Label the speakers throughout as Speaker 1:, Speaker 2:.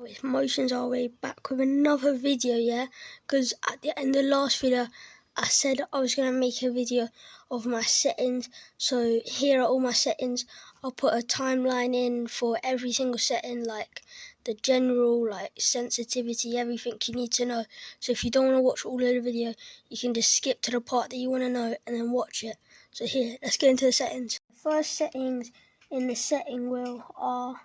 Speaker 1: It's MxtionsRA back with another video, yeah? Because at the end of the last video, I said I was going to make a video of my settings. So here are all my settings. I'll put a timeline in for every single setting, like the general, like sensitivity, everything you need to know. So if you don't want to watch all of the video, you can just skip to the part that you want to know and then watch it. So here, let's get into the settings. The first settings in the setting wheel are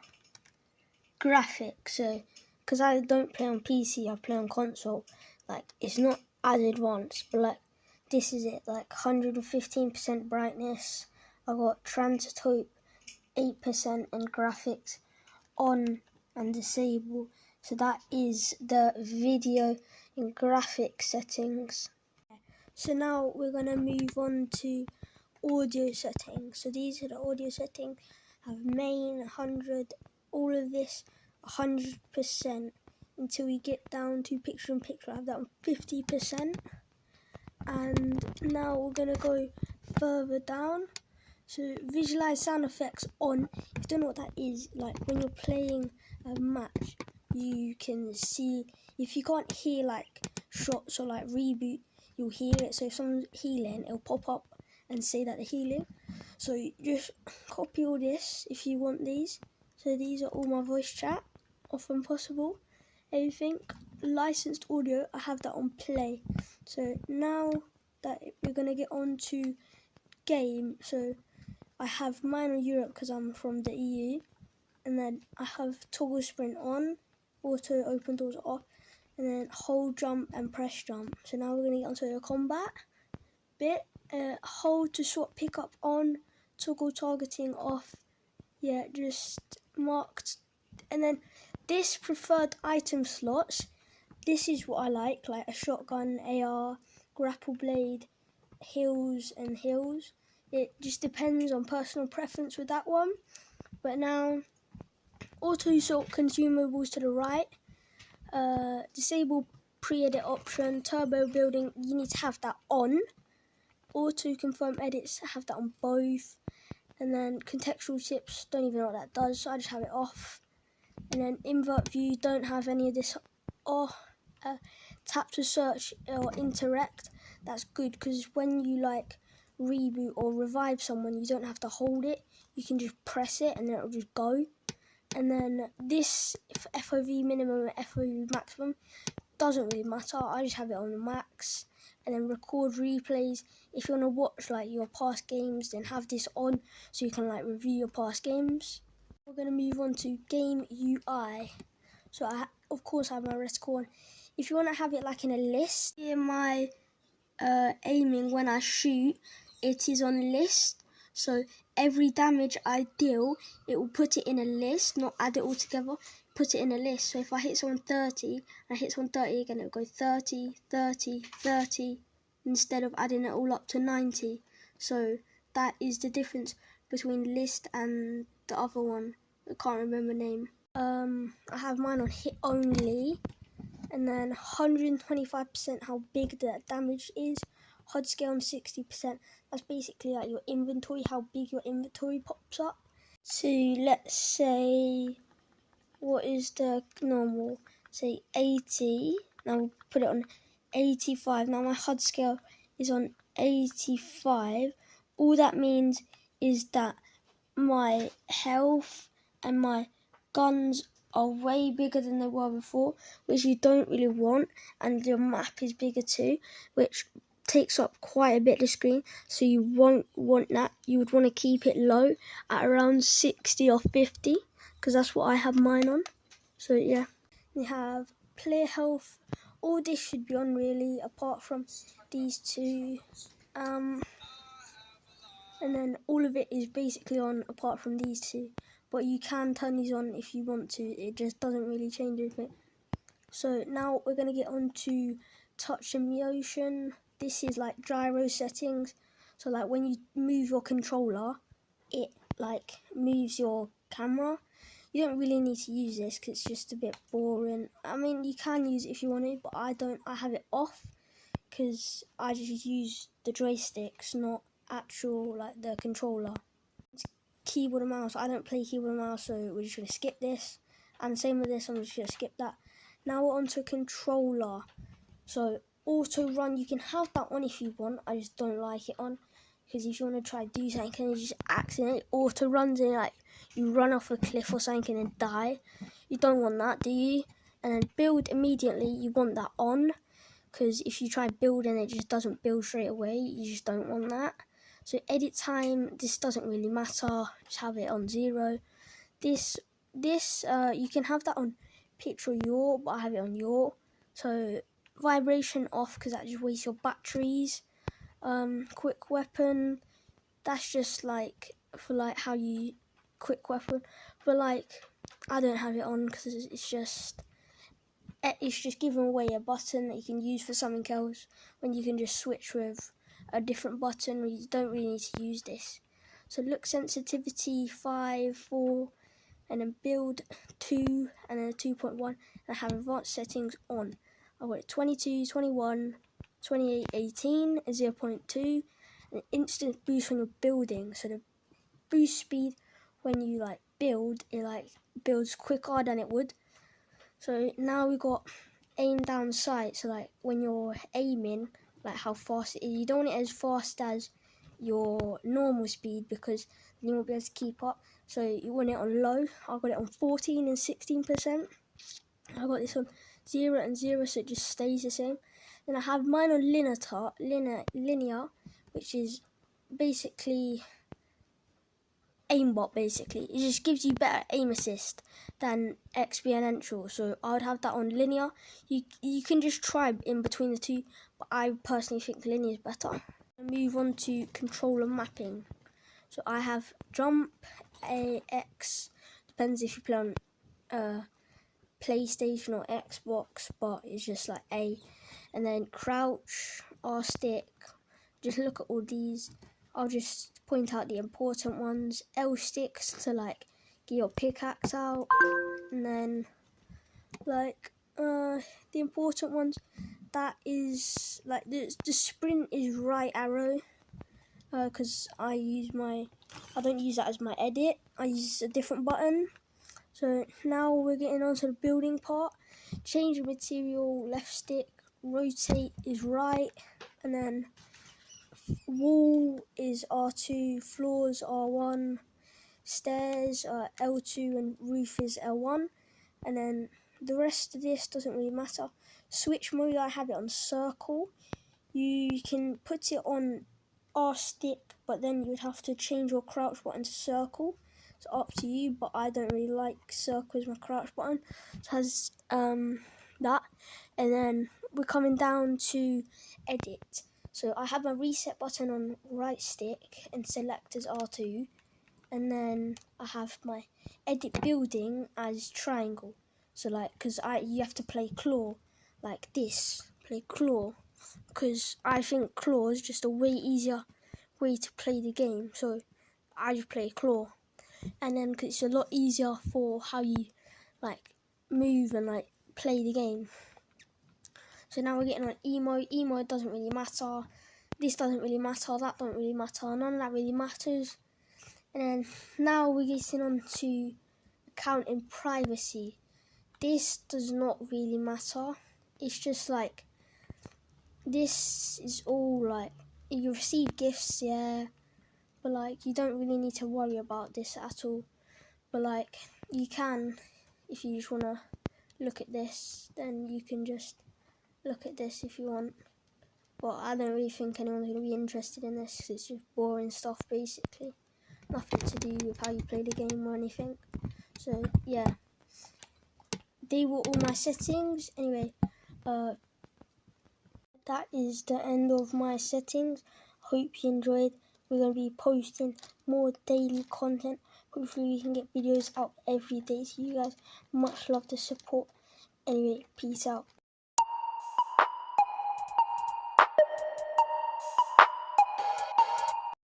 Speaker 1: graphics. So because I don't play on PC, I play on console, like it's not as advanced, but like this is it, like 115% brightness. I got transtaupe 8% and graphics on and disable. So that is the video and graphics settings. So now we're gonna move on to audio settings. So these are the audio settings. I have main 100, all of this 100% until we get down to picture-in-picture. I have that on 50%. And now we're gonna go further down. So visualize sound effects on. If you don't know what that is, like when you're playing a match, you can see, if you can't hear like shots or like reboot, you'll hear it. So if someone's healing, it'll pop up and say that they're healing. So you just copy all this if you want these. So these are all my voice chat, often possible. Everything licensed audio, I have that on play. So now that we're gonna get on to game, so I have mine on Europe because I'm from the EU, and then I have toggle sprint on, auto open doors off, and then hold jump and press jump. So now we're gonna get onto the combat bit. Hold to swap pickup on, toggle targeting off. Yeah, just marked. And then this preferred item slots, this is what I like a shotgun, AR, grapple blade, heals and heals. It just depends on personal preference with that one. But now, auto sort consumables to the right, disable pre-edit option, turbo building, you need to have that on. Auto confirm edits, have that on both. And then contextual tips, don't even know what that does, so I just have it off. And then invert view, don't have any of this off. Tap to search or interact, that's good because when you like reboot or revive someone, you don't have to hold it, you can just press it and then it'll just go. And then this FOV minimum and FOV maximum doesn't really matter, I just have it on the max. And then record replays, if you want to watch like your past games, then have this on so you can like review your past games. We're going to move on to game UI. So I of course have my reticle on. If you want to have it like in a list, here my aiming when I shoot, it is on list. So every damage I deal, it will put it in a list, not add it all together, put it in a list. So if I hit someone 30, and I hit someone 30 again, it will go 30, 30, 30, instead of adding it all up to 90. So that is the difference between list and the other one. I can't remember the name. I have mine on hit only, and then 125% how big that damage is. HUD scale on 60%. That's basically like your inventory, how big your inventory pops up. So let's say, what is the normal? Say 80. Now we'll put it on 85. Now my HUD scale is on 85. All that means is that my health and my guns are way bigger than they were before, which you don't really want, and your map is bigger too, which takes up quite a bit of the screen, so you won't want that. You would want to keep it low at around 60 or 50, because that's what I have mine on. So yeah, we have player health. All this should be on really, apart from these two. And then all of it is basically on apart from these two, but you can turn these on if you want to, it just doesn't really change anything. So now we're going to get on to touch and motion. This is like gyro settings, so like when you move your controller, it like moves your camera. You don't really need to use this because it's just a bit boring. I mean, you can use it if you want to, but I don't. I have it off because I just use the joysticks, not actual like the controller. It's keyboard and mouse. I don't play keyboard and mouse, so we're just gonna skip this. And same with this, I'm just going to skip that. Now we're on to controller. So auto run, you can have that on if you want. I just don't like it on, because if you want to try to do something and you just accidentally auto runs and like you run off a cliff or something and then die, you don't want that, do you? And then build immediately, you want that on, because if you try build and it just doesn't build straight away, you just don't want that. So edit time, this doesn't really matter, just have it on 0. This you can have that on picture your, but I have it on your. So vibration off, because that just wastes your batteries. Quick weapon, that's just like for like how you quick weapon, but like I don't have it on because it's just giving away a button that you can use for something else, when you can just switch with a different button. You don't really need to use this. So look sensitivity 5, 4, and then build 2, and then a 2.1, and I have advanced settings on. I've got it 22, 21, 28, 18, 0.2, and instant boost when you're building. So the boost speed when you like build, it like builds quicker than it would. So now we've got aim down sight. So like when you're aiming, like how fast it is, you don't want it as fast as your normal speed, because then you won't be able to keep up. So you want it on low. I've got it on 14 and 16%. I've got this on 0 and 0, so it just stays the same. Then I have mine on linear, which is basically aimbot. Basically, it just gives you better aim assist than exponential. So I would have that on linear. You can just try in between the two, but I personally think linear is better. Move on to controller mapping. So I have jump, A, X, depends if you play on PlayStation or Xbox, but it's just like A, and then crouch, R stick. Just look at all these. I'll just point out the important ones. L sticks to like get your pickaxe out, and then like the important ones, that is like the sprint is right arrow, because I don't use that as my edit. I use a different button. So now we're getting on to the building part. Change material, left stick. Rotate is right, and then wall is R2, floors R1, stairs L2, and roof is L1. And then the rest of this doesn't really matter. Switch mode, I have it on circle. You can put it on R stick, but then you'd have to change your crouch button to circle. It's up to you, but I don't really like circle as my crouch button. It has that. And then we're coming down to edit. So I have my reset button on right stick and select as R2. And then I have my edit building as triangle. So like, because you have to play claw like this. Play claw. Because I think claw is just a way easier way to play the game. So I just play claw. And then cause it's a lot easier for how you like move and like play the game. So now we're getting on emo. Emo doesn't really matter. This doesn't really matter. That don't really matter. None of that really matters. And then now we're getting on to account and privacy. This does not really matter. It's just like, this is all like, you receive gifts, yeah, but like you don't really need to worry about this at all. But like you can, if you just want to look at this, then you can just look at this if you want. But I don't really think anyone's going to be interested in this, because it's just boring stuff basically. Nothing to do with how you play the game or anything. So yeah, they were all my settings. Anyway, that is the end of my settings. Hope you enjoyed. We're going to be posting more daily content. Hopefully we can get videos out every day to you guys. Much love the support. Anyway, peace out.